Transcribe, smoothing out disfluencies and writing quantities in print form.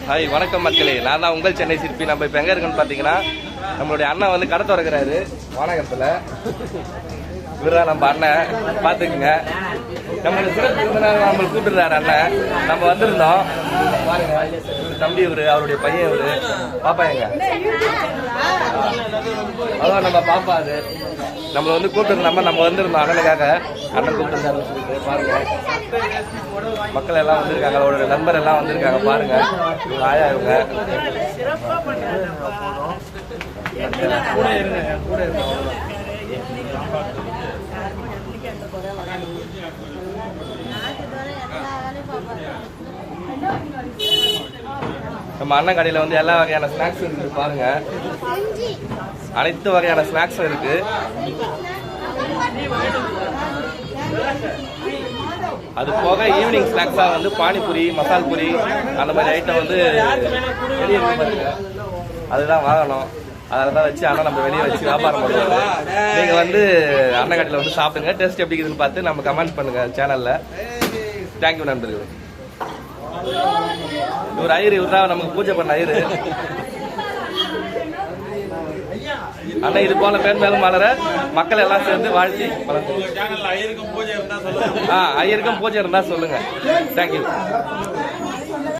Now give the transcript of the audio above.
Hi வணக்கம் மக்களே, நான் தான் உங்கள் சென்னை சிற்பி. நம்ம இப்போ எங்கே இருக்குன்னு பார்த்தீங்கன்னா, நம்மளுடைய அண்ணன் வந்து கடை திறக்கிறாரு வானகத்தில். இவர்தான் நம்ம அண்ணன், பார்த்துக்குங்க. நம்மளுக்கு சிறப்பு விருந்தினர் நம்மளுக்கு கூப்பிட்டுறாரு அண்ணன். நம்ம வந்திருந்தோம் பாருங்க. இவர் தம்பி, இவர் அவருடைய பையன், இவரு பாப்பா. எங்க அதான் நம்ம பாப்பா. அது நம்மளை வந்து கூப்பிட்டுருந்தாம நம்ம வந்திருந்தோம் அண்ணனுக்காக. அண்ணன் கூப்பிட்டுருந்தாருன்னு சொல்லிட்டு பாருங்க. மக்கள் எல்லாம் வந்திருக்காங்க, அவரோட நண்பர் எல்லாம் வந்திருக்காங்க பாருங்க. இவங்க ஆயா, இவங்க நம்ம அண்ணன் கடையில் வந்து எல்லா வகையான ஸ்நாக்ஸ் இருக்கு பாருங்க. அனைத்து வகையான ஸ்நாக்ஸும் இருக்கு. அது போக ஈவினிங் ஸ்நாக்ஸாக வந்து பானிபூரி, மசால் பூரி, அந்த மாதிரி ஐட்டம் வந்து வெளியே பாருங்க. அதுதான் வாங்கணும். அதில் தான் வச்சு ஆனால் நம்ம வெளியே வச்சு வியாபாரம் பண்ணுவோம். நீங்கள் வந்து அண்ணன் கடையில் வந்து சாப்பிடுங்க. டேஸ்ட் எப்படி இருக்குதுன்னு பார்த்து நம்ம கமெண்ட் பண்ணுங்கள் சேனலில். தேங்க்யூ நண்பர்கள். இவர் ஐயர், இவர் தான் நமக்கு பூஜை பண்ண ஐயர். அண்ணன் இது போல பேர் மேலும் மலர மக்கள் எல்லாம் சேர்ந்து வாழ்த்தி ஐயருக்கும் பூஜை இருந்தா சொல்லுங்க. தேங்க்யூ.